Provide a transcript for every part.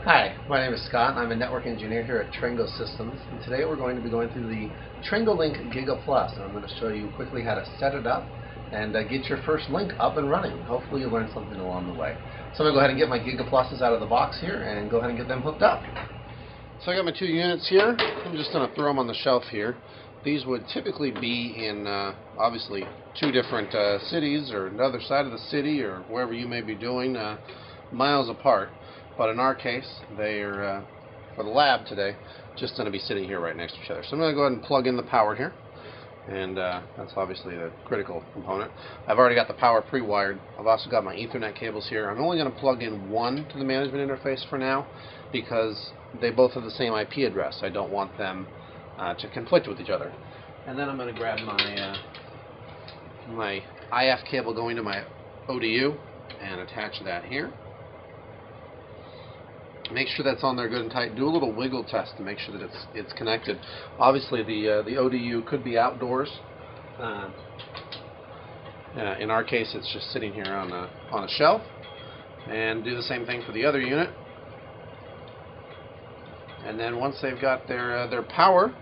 Hi, my name is Scott. I'm a network engineer here at Trango Systems, and today we're going to be going through the TrangoLINK GigaPlus, and I'm going to show you quickly how to set it up and get your first link up and running. Hopefully you'll learn something along the way. So I'm going to go ahead and get my GigaPluses out of the box here and go ahead and get them hooked up. So I got my two units here. I'm just going to throw them on the shelf here. These would typically be in, obviously, two different cities or another side of the city or wherever you may be doing, miles apart. But in our case, they are, for the lab today, just going to be sitting here right next to each other. So I'm going to go ahead and plug in the power here. And that's obviously the critical component. I've already got the power pre-wired. I've also got my Ethernet cables here. I'm only going to plug in one to the management interface for now because they both have the same IP address. I don't want them to conflict with each other. And then I'm going to grab my my IF cable going to my ODU and attach that here. Make sure that's on there good and tight. Do a little wiggle test to make sure that it's connected. Obviously, the ODU could be outdoors. In our case, it's just sitting here on a shelf. And do the same thing for the other unit. And then once they've got their power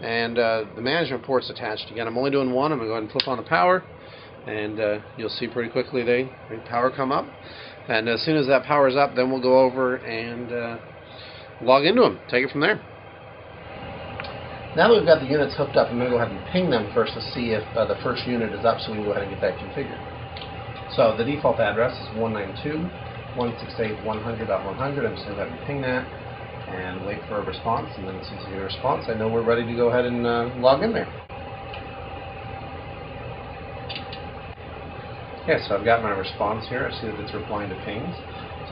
and the management ports attached, again, I'm only doing one. I'm going to go ahead and flip on the power, and you'll see pretty quickly the power come up. And as soon as that power's up, then we'll go over and log into them. Take it from there. Now that we've got the units hooked up, I'm going to go ahead and ping them first to see if the first unit is up, so we can go ahead and get that configured. So the default address is 192.168.100.100. I'm just going to go ahead and ping that and wait for a response. And then as soon as I get a response, I know we're ready to go ahead and log in there. Okay, so I've got my response here. I see that it's replying to pings.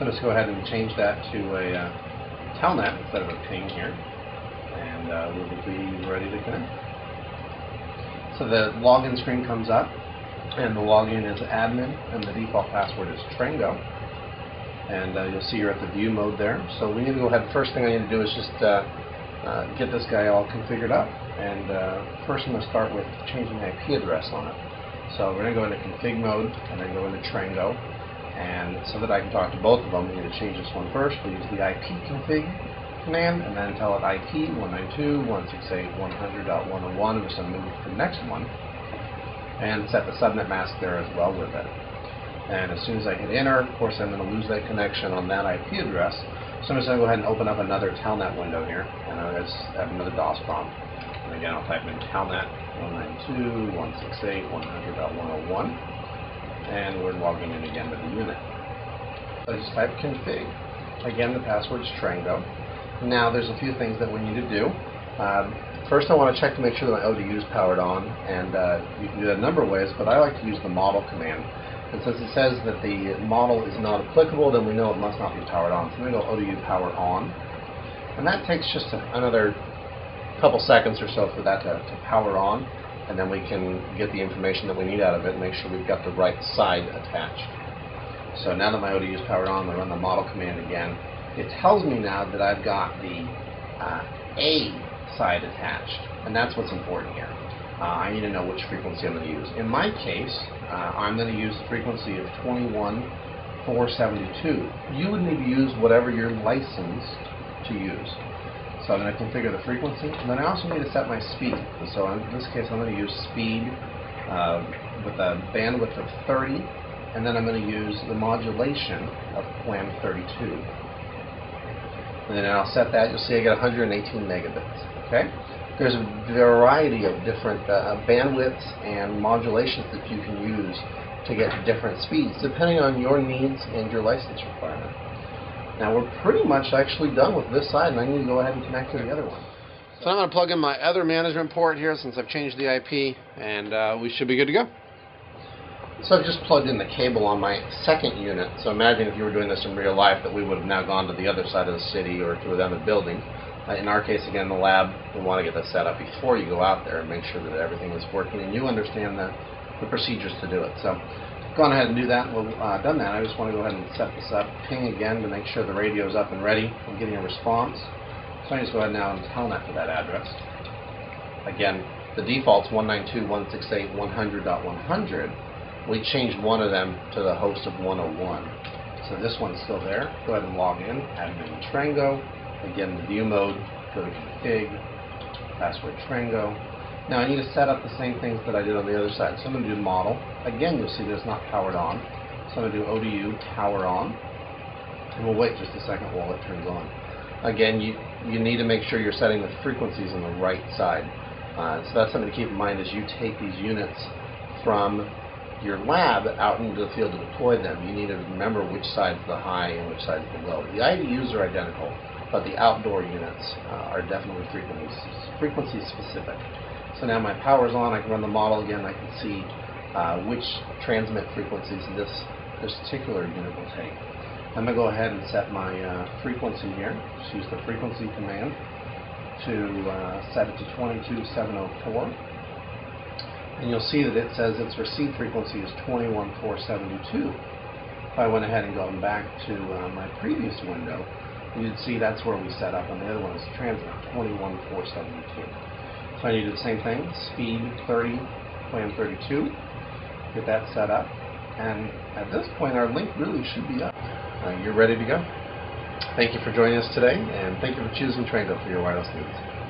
So I'm just going to go ahead and change that to a telnet instead of a ping here. And we'll be ready to connect. So the login screen comes up, and the login is admin, and the default password is Trango. And you'll see you're at the view mode there. So we need to go ahead. First thing I need to do is just get this guy all configured up. And first I'm going to start with changing the IP address on it. So we're going to go into config mode and then go into Trango. And so that I can talk to both of them, we need to change this one first. We'll use the IP config command and then tell it IP 192.168.100.101. I'm just going to move to the next one and set the subnet mask there as well with it. And as soon as I hit enter, of course, I'm going to lose that connection on that IP address. So I'm just going to go ahead and open up another telnet window here, and I'm going to have another DOS prompt. And again, I'll type in telnet 192.168.100.101, and we're logging in again to the unit. So I just type config. Again, the password is Trango. Now, there's a few things that we need to do. First, I want to check to make sure that my ODU is powered on, and you can do that a number of ways, but I like to use the model command. And since it says that the model is not applicable, then we know it must not be powered on. So I'm going to go ODU power on. And that takes just another couple seconds or so for that to power on. And then we can get the information that we need out of it and make sure we've got the right side attached. So now that my ODU is powered on, I run the model command again. It tells me now that I've got the A side attached. And that's what's important here. I need to know which frequency I'm going to use. In my case, I'm going to use the frequency of 21.472. You would need to use whatever you're licensed to use. So I'm going to configure the frequency, and then I also need to set my speed. So in this case, I'm going to use speed with a bandwidth of 30, and then I'm going to use the modulation of WAM 32. And then I'll set that. You'll see I get 118 megabits. Okay. There's a variety of different bandwidths and modulations that you can use to get different speeds, depending on your needs and your license requirement. Now we're pretty much actually done with this side, and I need to go ahead and connect to the other one. So I'm going to plug in my other management port here since I've changed the IP, and we should be good to go. So I've just plugged in the cable on my second unit. So imagine if you were doing this in real life that we would have now gone to the other side of the city or to another building. In our case, again, the lab, we want to get this set up before you go out there and make sure that everything is working and you understand the procedures to do it. So go on ahead and do that. We've done that. I just want to go ahead and set this up, ping again to make sure the radio is up and ready. I'm getting a response. So I just go ahead now and telnet to that address. Again, the default's 192.168.100.100. We changed one of them to the host of 101. So this one's still there. Go ahead and log in, admin Trango. Again, the view mode, go to config, password Trango. Now I need to set up the same things that I did on the other side. So I'm going to do model. Again, you'll see that it's not powered on. So I'm going to do ODU power on. And we'll wait just a second while it turns on. Again, you need to make sure you're setting the frequencies on the right side. So that's something to keep in mind as you take these units from your lab out into the field to deploy them. You need to remember which side's the high and which side's the low. The IDUs are identical, but the outdoor units are definitely frequency specific. So now my power's on, I can run the model again, I can see which transmit frequencies this particular unit will take. I'm going to go ahead and set my frequency here. Just use the frequency command to set it to 22704. And you'll see that it says its receive frequency is 21472. If I went ahead and gone back to my previous window, you'd see that's where we set up, and the other one is transmit 21472. So I need to do the same thing, speed 30, plan 32, get that set up, and at this point our link really should be up. You're ready to go. Thank you for joining us today, and thank you for choosing Trango for your wireless needs.